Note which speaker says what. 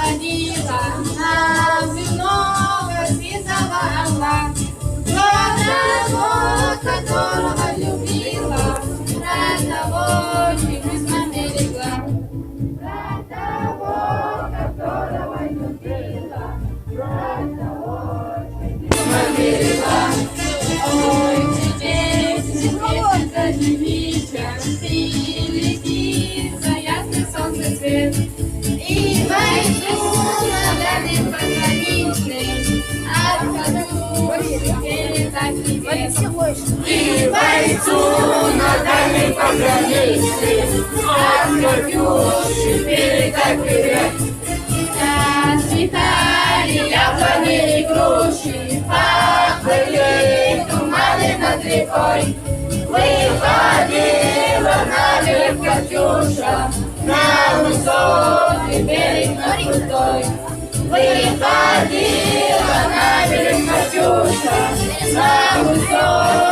Speaker 1: ходила, на земного святого орла. Про того, которого любила, про того, чем из мамы легла. Про того, которого любила, про того, чем из мамы легла. Ой, теперь это не вечер, ты лети за ясный солнце свет. И войду на дальний пограничный, отхожу передать тебе.
Speaker 2: И войду на дальний пограничный, отхожу передать тебе.
Speaker 1: Расцветали яблони и груши, поплыли туманы над рекой. Выходила на берег Катюша, на высокий берег на крутой. Выходила на берег Катюша, на высокий